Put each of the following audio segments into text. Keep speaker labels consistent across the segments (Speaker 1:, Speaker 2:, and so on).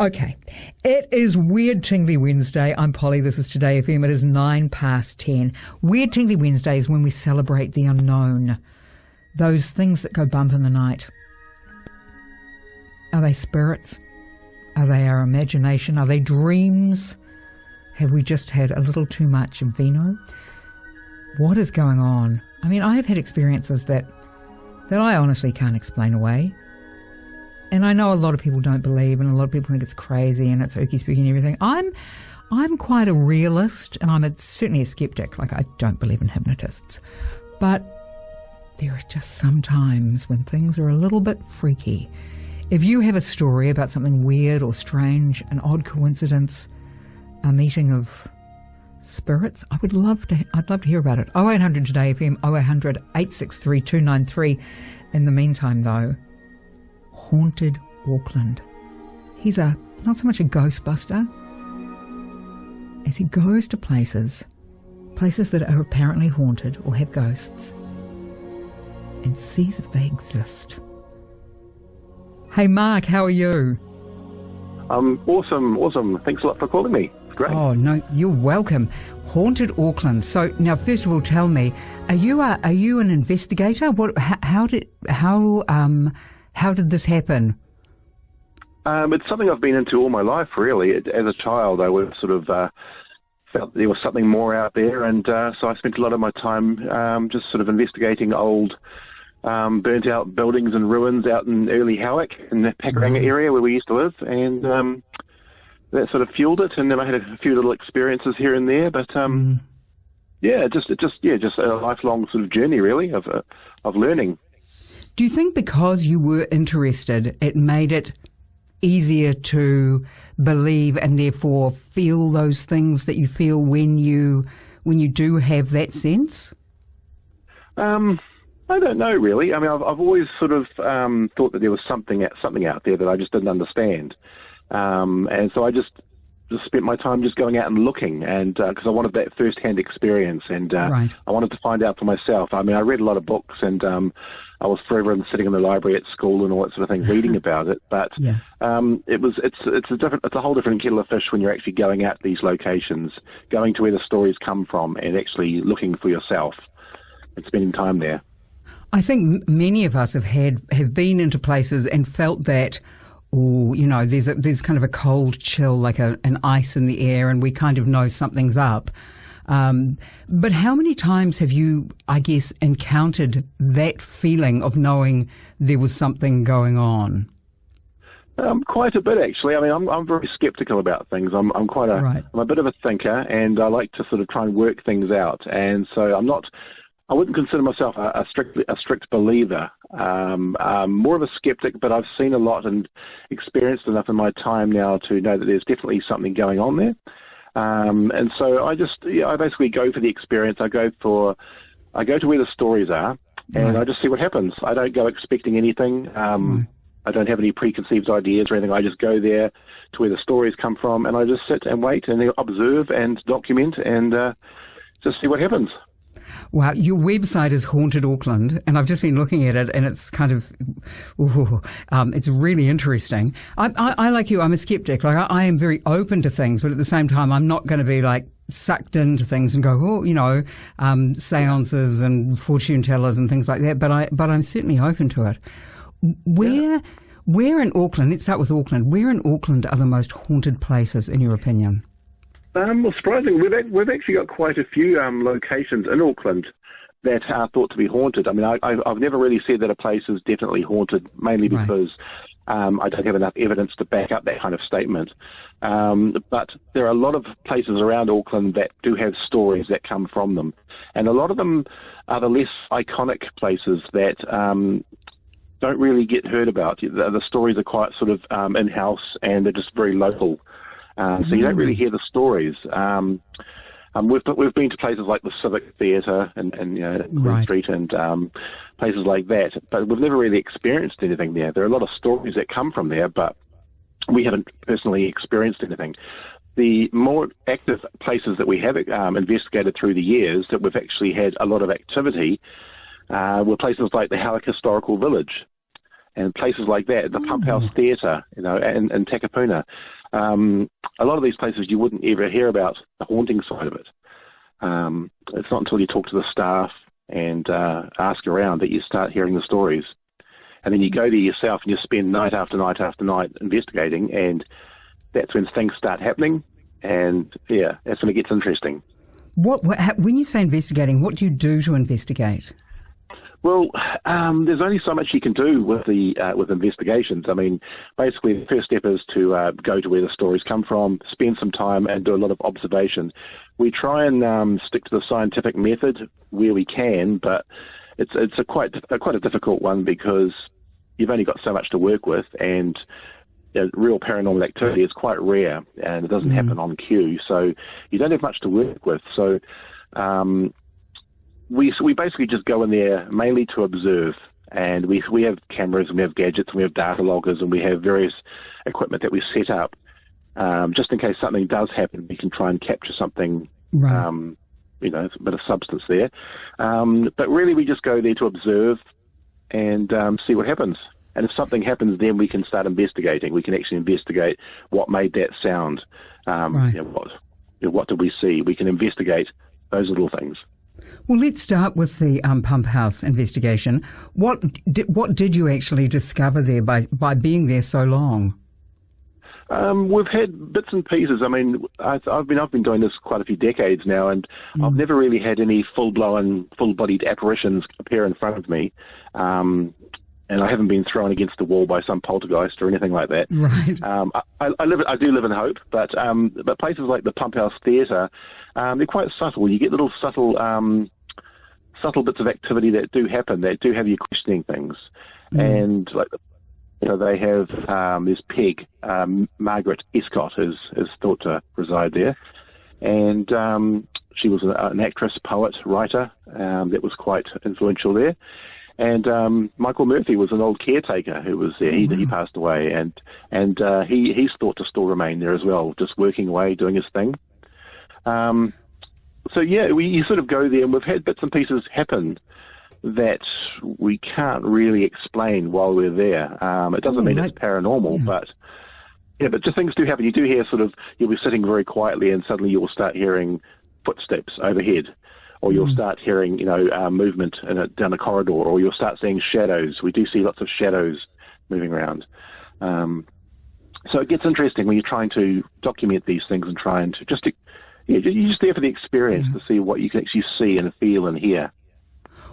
Speaker 1: Okay. It is Weird Tingly Wednesday. I'm Polly. This is TodayFM. It is 10:09. Weird Tingly Wednesday is when we celebrate the unknown. Those things that go bump in the night. Are they spirits? Are they our imagination? Are they dreams? Have we just had a little too much vino? What is going on? I mean, I have had experiences that I honestly can't explain away. And I know a lot of people don't believe, and a lot of people think it's crazy and it's ooky spooky and everything. I'm quite a realist, and certainly a skeptic. Like, I don't believe in hypnotists. But there are just some times when things are a little bit freaky. If you have a story about something weird or strange, an odd coincidence, a meeting of spirits, I'd love to hear about it. 0800 Today FM, 0800 863 293. In the meantime, though, haunted Auckland. He's not so much a ghostbuster as he goes to places that are apparently haunted or have ghosts, and sees if they exist. Hey Mark, how are you? Awesome. Thanks a lot for calling me. It's great. Oh no, you're welcome. Haunted Auckland. So now, first of all, tell me, are you an investigator? How did this happen?
Speaker 2: It's something I've been into all my life, really. As a child, I was sort of felt there was something more out there, and so I spent a lot of my time just sort of investigating old burnt-out buildings and ruins out in early Howick, in the Pakuranga area where we used to live, and that sort of fueled it. And then I had a few little experiences here and there, but just a lifelong sort of journey, really, of learning.
Speaker 1: Do you think because you were interested, it made it easier to believe and therefore feel those things that you feel when you do have that sense?
Speaker 2: I don't know, really. I mean, I've always sort of thought that there was something out there that I just didn't understand, and so I just spent my time just going out and looking, and because I wanted that first-hand experience, and I wanted to find out for myself. I mean, I read a lot of books, and I was forever sitting in the library at school and all that sort of thing, reading about it. But it's a whole different kettle of fish when you're actually going out to these locations, going to where the stories come from, and actually looking for yourself and spending time there.
Speaker 1: I think many of us have been into places and felt that, there's kind of a cold chill, like an ice in the air, and we kind of know something's up. But how many times have you, I guess, encountered that feeling of knowing there was something going on?
Speaker 2: Quite a bit, actually. I mean, I'm very skeptical about things. I'm a bit of a thinker, and I like to sort of try and work things out. And so I wouldn't consider myself a strict believer. More of a skeptic, but I've seen a lot and experienced enough in my time now to know that there's definitely something going on there. And so I basically go for the experience. I go to where the stories are, and I just see what happens. I don't go expecting anything. I don't have any preconceived ideas or anything. I just go there to where the stories come from, and I just sit and wait and observe and document and just see what happens.
Speaker 1: Wow, your website is Haunted Auckland, and I've just been looking at it, and it's kind of, it's really interesting. I like you, I'm a skeptic. Like I am very open to things, but at the same time, I'm not going to be like sucked into things and go, seances and fortune tellers and things like that. But I'm certainly open to it. Where in Auckland? Let's start with Auckland. Where in Auckland are the most haunted places, in your opinion?
Speaker 2: Well, surprisingly, we've actually got quite a few locations in Auckland that are thought to be haunted. I mean, I've never really said that a place is definitely haunted, mainly because I don't have enough evidence to back up that kind of statement. But there are a lot of places around Auckland that do have stories that come from them. And a lot of them are the less iconic places that don't really get heard about. The stories are quite sort of in-house, and they're just very local. So you don't really hear the stories. We've been to places like the Civic Theatre and Queen Street and places like that, but we've never really experienced anything there. There are a lot of stories that come from there, but we haven't personally experienced anything. The more active places that we have investigated through the years that we've actually had a lot of activity were places like the Howick Historical Village. and places like that, the Pump House Theatre, in Takapuna. A lot of these places you wouldn't ever hear about the haunting side of it. It's not until you talk to the staff and ask around that you start hearing the stories. And then you go there yourself and you spend night after night after night investigating, and that's when things start happening, and that's when it gets interesting.
Speaker 1: When you say investigating, what do you do to investigate?
Speaker 2: Well, there's only so much you can do with with investigations. I mean, basically the first step is to go to where the stories come from, spend some time and do a lot of observation. We try and stick to the scientific method where we can, but it's quite a difficult one because you've only got so much to work with, and real paranormal activity is quite rare, and it doesn't happen on cue, so you don't have much to work with. So we basically just go in there mainly to observe, and we have cameras and we have gadgets and we have data loggers and we have various equipment that we set up just in case something does happen. We can try and capture something, a bit of substance there. But really we just go there to observe and see what happens. And if something happens, then we can start investigating. We can actually investigate what made that sound. What did we see? We can investigate those little things.
Speaker 1: Well, let's start with the Pump House investigation. What did you actually discover there by being there so long?
Speaker 2: We've had bits and pieces. I mean, I've been doing this quite a few decades now, and I've never really had any full-bodied apparitions appear in front of me. And I haven't been thrown against the wall by some poltergeist or anything like that.
Speaker 1: Right.
Speaker 2: I do live in hope, but places like the Pump House Theatre, they're quite subtle. You get little subtle bits of activity that do happen, that do have you questioning things. And like, they have there's Peg, Margaret Escott is thought to reside there, and she was an actress, poet, writer that was quite influential there. And Michael Murphy was an old caretaker who was there. He passed away, and he's thought to still remain there as well, just working away, doing his thing. You sort of go there, and we've had bits and pieces happen that we can't really explain while we're there. It doesn't mean it's paranormal, but just things do happen. You do hear you'll be sitting very quietly, and suddenly you'll start hearing footsteps overhead. Or you'll start hearing, movement down the corridor, or you'll start seeing shadows. We do see lots of shadows moving around. So it gets interesting when you're trying to document these things and trying to you're just there for the experience to see what you can actually see and feel and hear.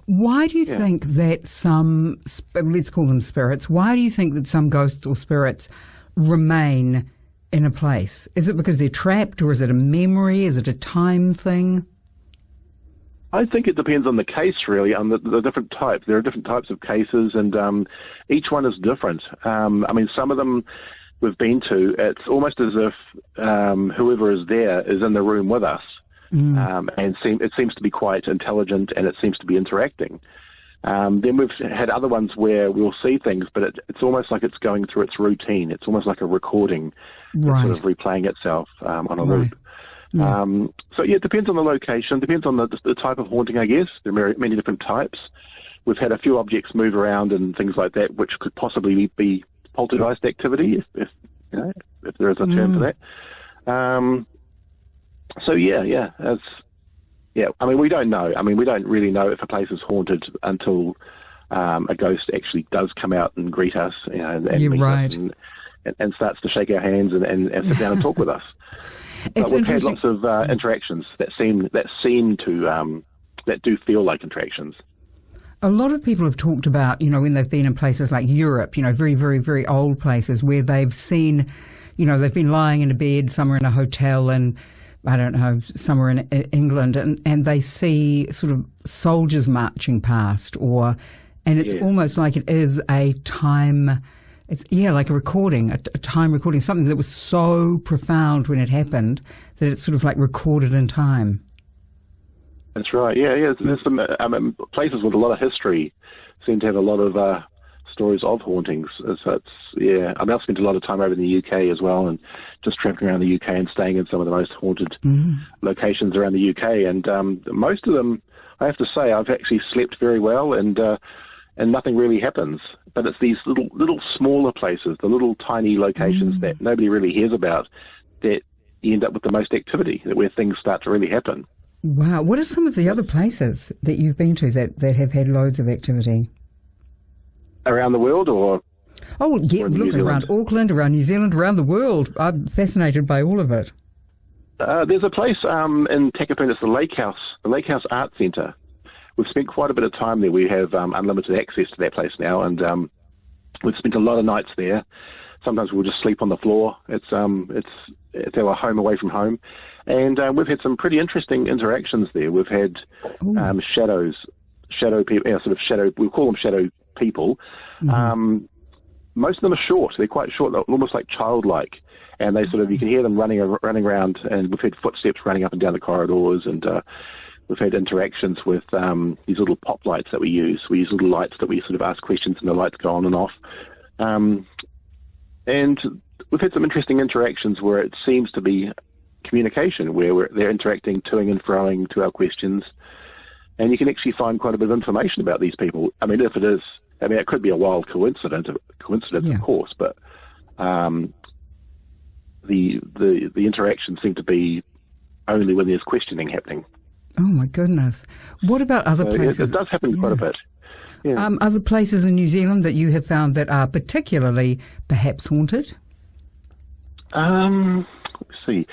Speaker 1: Why do you think that some, let's call them spirits, why do you think that some ghosts or spirits remain in a place? Is it because they're trapped, or is it a memory? Is it a time thing?
Speaker 2: I think it depends on the case, really, on the different types. There are different types of cases, and each one is different. Some of them we've been to, it's almost as if whoever is there is in the room with us, and it seems to be quite intelligent, and it seems to be interacting. Then we've had other ones where we'll see things, but it's almost like it's going through its routine. It's almost like a recording, sort of replaying itself on a loop. It depends on the location, depends on the type of haunting, I guess. There are many different types. We've had a few objects move around and things like that, which could possibly be poltergeist activity, if there is a term for that. We don't know. We don't really know if a place is haunted until a ghost actually does come out and greet us, and meet us and starts to shake our hands and sit down and talk with us. But we've had lots of interactions that do feel like interactions.
Speaker 1: A lot of people have talked about, when they've been in places like Europe, very, very, very old places where they've seen, they've been lying in a bed somewhere in a hotel and, I don't know, somewhere in England, and they see sort of soldiers marching past, and it's almost like it is a time. It's like a recording, a time recording, something that was so profound when it happened that it's sort of like recorded in time.
Speaker 2: That's right. Yeah. There's some places with a lot of history seem to have a lot of stories of hauntings. So I've spent a lot of time over in the UK as well, and just tramping around the UK and staying in some of the most haunted locations around the UK. And most of them, I have to say, I've actually slept very well, and and nothing really happens. But it's these little smaller places, the little tiny locations that nobody really hears about, that you end up with the most activity, where things start to really happen.
Speaker 1: Wow. What are some of the other places that you've been to that have had loads of activity?
Speaker 2: Around the world, or?
Speaker 1: Oh, yeah, look, around Auckland, around New Zealand, around the world. I'm fascinated by all of it.
Speaker 2: There's a place in Takapuna, it's the Lake House Art Centre. We've spent quite a bit of time there. We have unlimited access to that place now, and we've spent a lot of nights there. Sometimes we'll just sleep on the floor. It's our home away from home, and we've had some pretty interesting interactions there. We've had shadow people, sort of shadow. We call them shadow people. Mm-hmm. Most of them are short. They're quite short, almost like childlike, and they sort of, you can hear them running around. And we've had footsteps running up and down the corridors, and we've had interactions with these little pop lights that we use. We use little lights that we sort of ask questions, and the lights go on and off. And we've had some interesting interactions where it seems to be communication, where they're interacting, toing and froing to our questions, and you can actually find quite a bit of information about these people. I mean, if it is, it could be a wild coincidence, of course, but the interactions seem to be only when there's questioning happening.
Speaker 1: Oh my goodness! What about other places?
Speaker 2: It does happen quite a bit. Yeah.
Speaker 1: Other places in New Zealand that you have found that are particularly perhaps haunted?
Speaker 2: Let's see.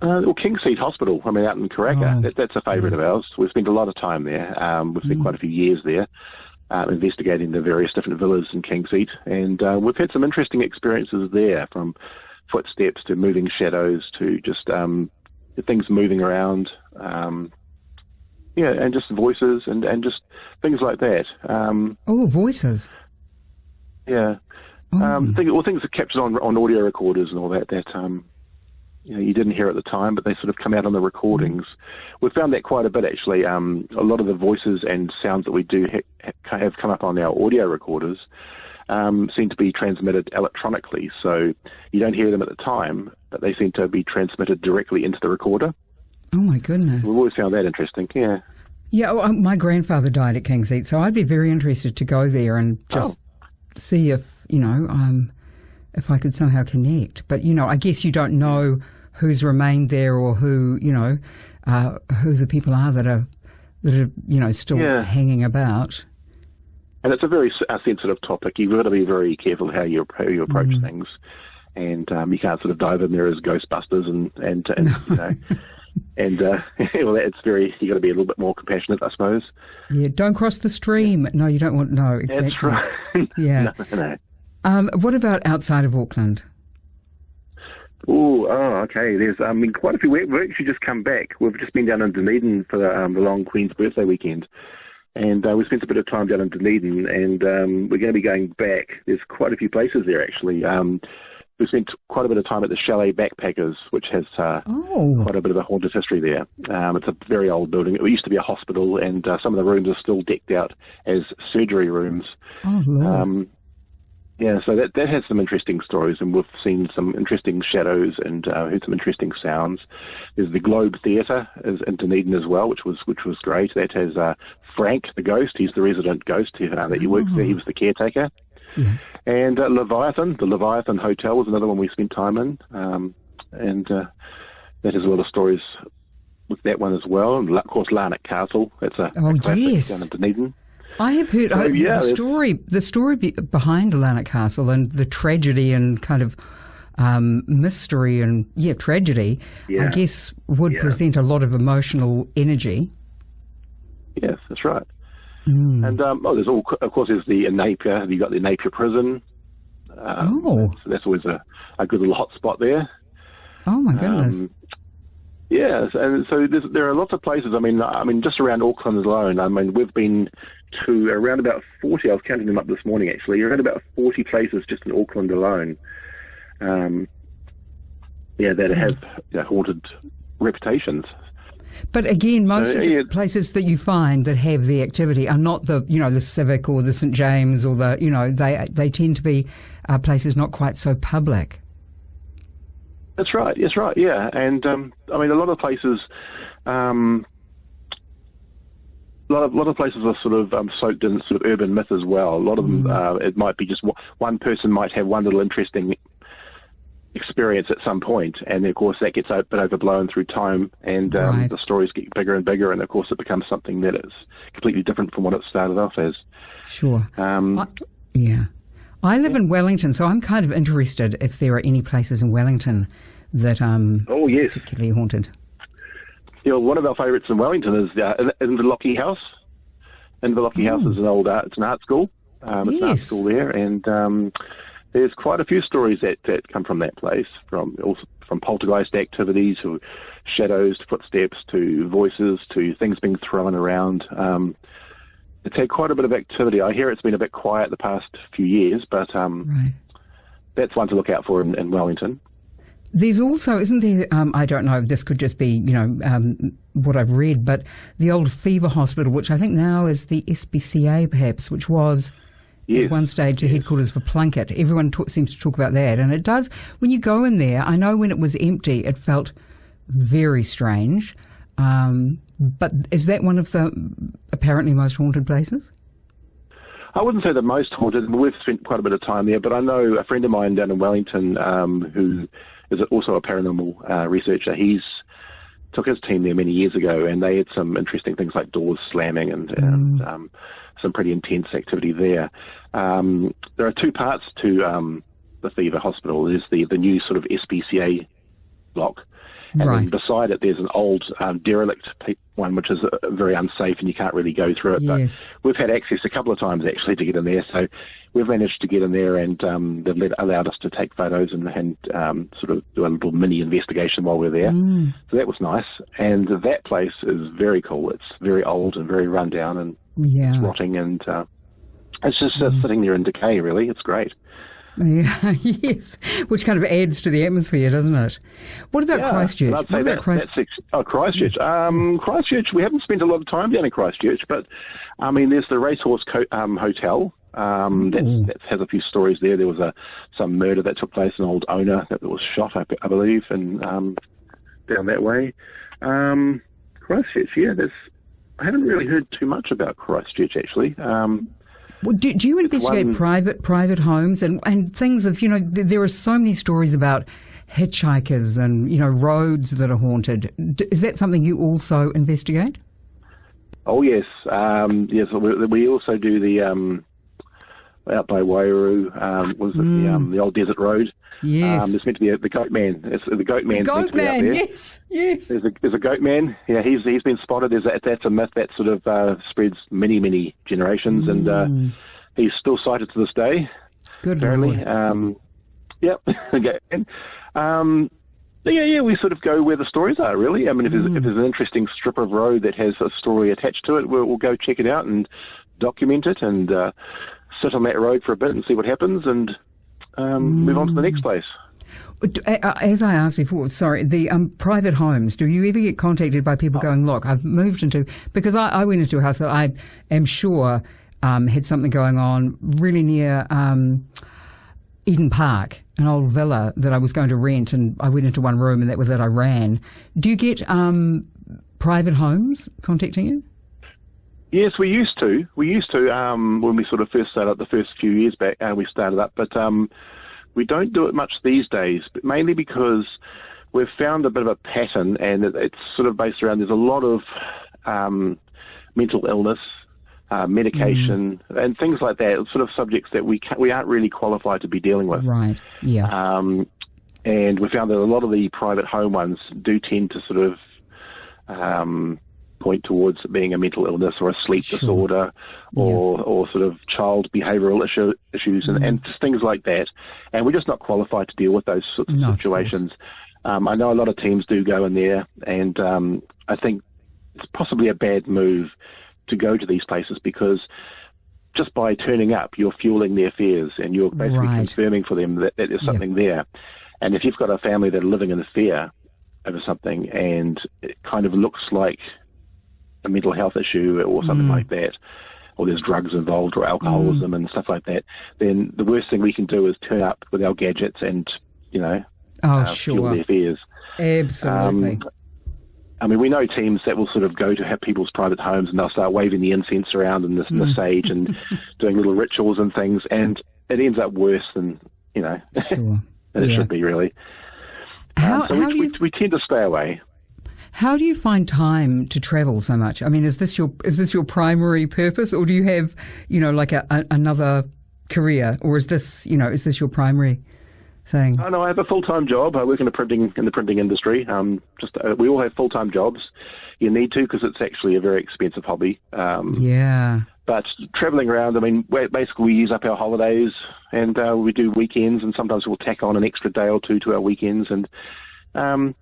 Speaker 2: Well, Kingseat Hospital, out in Karaka, that's a favourite of ours. We've spent a lot of time there. We've spent quite a few years there investigating the various different villas in Kingseat, and we've had some interesting experiences there, from footsteps to moving shadows to just things moving around, and just voices and just things like that.
Speaker 1: Voices.
Speaker 2: Yeah. Things are captured on audio recorders and all that you didn't hear at the time, but they sort of come out on the recordings. We've found that quite a bit, actually. A lot of the voices and sounds that we do have come up on our audio recorders seem to be transmitted electronically, so you don't hear them at the time, but they seem to be transmitted directly into the recorder.
Speaker 1: Oh, my goodness.
Speaker 2: We've always found that interesting, yeah.
Speaker 1: Yeah, well, my grandfather died at Kingseat, so I'd be very interested to go there and just see if I could somehow connect. But, I guess you don't know who's remained there or who the people are that are still hanging about.
Speaker 2: And it's a very sensitive topic. You've got to be very careful how you approach things, and you can't sort of dive in there as Ghostbusters and it's very, you got to be a little bit more compassionate, I suppose. Yeah,
Speaker 1: don't cross the stream. No, you don't want. No, exactly.
Speaker 2: That's right.
Speaker 1: Yeah.
Speaker 2: No.
Speaker 1: What about outside of Auckland?
Speaker 2: Okay. There's, quite a few. We've actually just come back. We've just been down in Dunedin for the long Queen's birthday weekend, and we spent a bit of time down in Dunedin, and we're going to be going back. There's quite a few places there, actually. We spent quite a bit of time at the Chalet Backpackers, which has quite a bit of a haunted history there. It's a very old building. It used to be a hospital, and some of the rooms are still decked out as surgery rooms.
Speaker 1: Oh, Lord.
Speaker 2: So that has some interesting stories, and we've seen some interesting shadows and heard some interesting sounds. There's the Globe Theatre in Dunedin as well, which was great. That has Frank the ghost. He's the resident ghost that he works there. He was the caretaker. Yeah. And Leviathan, the Leviathan Hotel was another one we spent time in, and that has a lot of stories with that one as well. And of course, Larnac Castle. That's a classic down in Dunedin.
Speaker 1: I have heard the story behind Larnac Castle and the tragedy and kind of mystery and tragedy. Yeah. I guess would present a lot of emotional energy.
Speaker 2: Yes, that's right. And there's there's the Napier. You've got the Napier prison. So that's always a good little hot spot there.
Speaker 1: Oh my goodness.
Speaker 2: Yes, and so there are lots of places. I mean, just around Auckland alone. We've been to around about 40. I was counting them up this morning. Actually, around about 40 places just in Auckland alone. That have haunted reputations.
Speaker 1: But again, most of the places that you find that have the activity are not the Civic or the St James or they tend to be places not quite so public.
Speaker 2: That's right. Yeah, and a lot of places, lot of places are sort of soaked in sort of urban myth as well. A lot of them, it might be just one person might have one little interesting experience at some point, and of course that gets a bit overblown through time, and the stories get bigger and bigger, and of course it becomes something that is completely different from what it started off as.
Speaker 1: Sure. I live in Wellington, so I'm kind of interested if there are any places in Wellington that particularly haunted.
Speaker 2: Yeah, one of our favourites in Wellington is in the Lockie House. And the Lockie House is an old it's an art school. It's an art school there, and there's quite a few stories that come from that place, from poltergeist activities to shadows to footsteps to voices to things being thrown around. It's had quite a bit of activity. I hear it's been a bit quiet the past few years, but that's one to look out for in Wellington.
Speaker 1: There's also, isn't there, I don't know, this could just be, what I've read, but the old fever hospital, which I think now is the SPCA perhaps, which was at one stage the headquarters for Plunkett. Everyone seems to talk about that. And it does, when you go in there, I know when it was empty, it felt very strange. But is that one of the apparently most haunted places?
Speaker 2: I wouldn't say the most haunted. We've spent quite a bit of time there, but I know a friend of mine down in Wellington who is also a paranormal researcher. He's took his team there many years ago, and they had some interesting things like doors slamming and some pretty intense activity there. There are two parts to the Fever Hospital. There's the new sort of SPCA block, and then beside it there's an old derelict one, which is very unsafe and you can't really go through it. But we've had access a couple of times actually to get in there, so we've managed to get in there, and they've allowed us to take photos and sort of do a little mini investigation while we're there. So that was nice. And that place is very cool. It's very old and very run down, and it's rotting, and it's just sitting there in decay, really. It's great.
Speaker 1: Yeah, yes, which kind of adds to the atmosphere, doesn't it? What about Christchurch? What about Christchurch?
Speaker 2: Christchurch. Christchurch, we haven't spent a lot of time down in Christchurch, but, I mean, there's the Racehorse Hotel. That has a few stories there. There was some murder that took place, an old owner that was shot, I believe, and down that way. Christchurch, I haven't really heard too much about Christchurch, actually.
Speaker 1: Well, do you investigate private homes and things of, there are so many stories about hitchhikers and, roads that are haunted. Is that something you also investigate? Oh, yes.
Speaker 2: Yes, we also do the, out by Wairau, the old desert road.
Speaker 1: Yes.
Speaker 2: There's meant to be the Goat Man. The Goat Man.
Speaker 1: The Goat Man, yes.
Speaker 2: There's a Goat Man. Yeah, he's been spotted. That's a myth that sort of spreads many generations, and he's still sighted to this day.
Speaker 1: Good
Speaker 2: apparently.
Speaker 1: Lord.
Speaker 2: Yep. We sort of go where the stories are, really. I mean, if there's an interesting strip of road that has a story attached to it, we'll go check it out and document it and sit on that road for a bit and see what happens, and move on to the next place.
Speaker 1: As I asked before, the private homes, do you ever get contacted by people going, look, I've moved into, because I went into a house that I am sure had something going on really near Eden Park, an old villa that I was going to rent, and I went into one room and that was it, I ran. Do you get private homes contacting you?
Speaker 2: Yes, we used to. When we sort of first started up, the first few years back, we started up, but we don't do it much these days, but mainly because we've found a bit of a pattern, and it's sort of based around, there's a lot of mental illness, medication, and things like that, sort of subjects that we aren't really qualified to be dealing with.
Speaker 1: Right, yeah.
Speaker 2: And we found that a lot of the private home ones do tend to sort of point towards being a mental illness or a sleep disorder or sort of child behavioural issues and just things like that. And we're just not qualified to deal with those sorts of situations. I know a lot of teams do go in there, and I think it's possibly a bad move to go to these places, because just by turning up, you're fueling their fears, and you're basically confirming for them that there's something there. And if you've got a family that are living in a fear over something, and it kind of looks like a mental health issue or something like that, or there's drugs involved or alcoholism and stuff like that, then the worst thing we can do is turn up with our gadgets and, fuel their fears.
Speaker 1: Absolutely.
Speaker 2: I mean, we know teams that will sort of go to have people's private homes and they'll start waving the incense around and the sage and doing little rituals and things, and it ends up worse than, than it should be, really. We tend to stay away.
Speaker 1: How do you find time to travel so much? I mean, is this your primary purpose, or do you have, like another career, or is this your primary thing?
Speaker 2: Oh, no, I have a full-time job. I work in the printing industry. We all have full-time jobs. You need to, because it's actually a very expensive hobby. But travelling around, I mean, basically we use up our holidays, and we do weekends, and sometimes we'll tack on an extra day or two to our weekends, and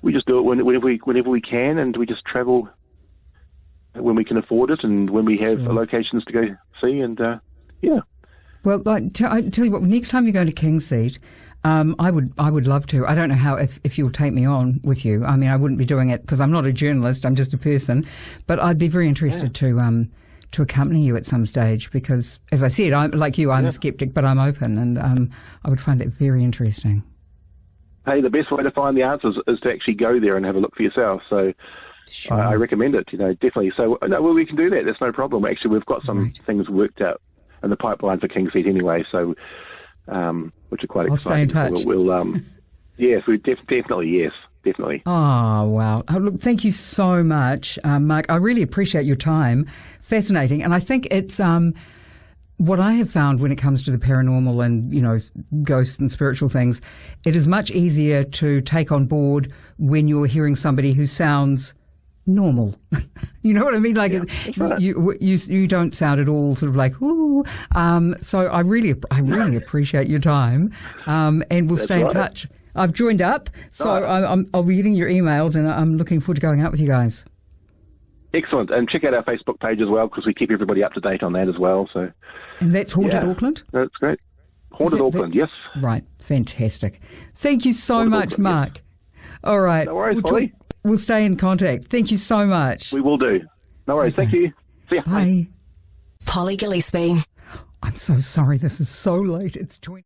Speaker 2: we just do it whenever we can, and we just travel when we can afford it, and when we have locations to go see, and
Speaker 1: Well, I tell you what, next time you go to King's Seat, I would love to. I don't know how if you'll take me on with you. I mean, I wouldn't be doing it because I'm not a journalist. I'm just a person, but I'd be very interested to accompany you at some stage, because, as I said, I'm a skeptic, but I'm open, and I would find that very interesting.
Speaker 2: Hey, the best way to find the answers is to actually go there and have a look for yourself. So I recommend it, definitely. So we can do that. That's no problem. Actually, we've got some things worked out in the pipeline for King's Seat anyway, so which are quite exciting. I'll stay in
Speaker 1: touch.
Speaker 2: We'll yes, we definitely.
Speaker 1: Oh, wow. Oh, look, thank you so much, Mark. I really appreciate your time. Fascinating. And I think it's what I have found when it comes to the paranormal and, ghosts and spiritual things, it is much easier to take on board when you're hearing somebody who sounds normal. You know what I mean? Like, right. you don't sound at all sort of like, ooh. So I really appreciate your time, and we'll stay in touch. I've joined up, so I'll be getting your emails, and I'm looking forward to going out with you guys.
Speaker 2: Excellent. And check out our Facebook page as well, because we keep everybody up to date on that as well. So,
Speaker 1: and that's Haunted Auckland?
Speaker 2: That's great. Haunted Auckland, yes.
Speaker 1: Right. Fantastic. Thank you so much, Auckland, Mark. Yes. All right.
Speaker 2: No worries, Polly.
Speaker 1: We'll stay in contact. Thank you so much.
Speaker 2: We will do. No worries. Okay. Thank you. See ya.
Speaker 1: Bye.
Speaker 3: Polly Gillespie.
Speaker 1: I'm so sorry. This is so late. It's 20.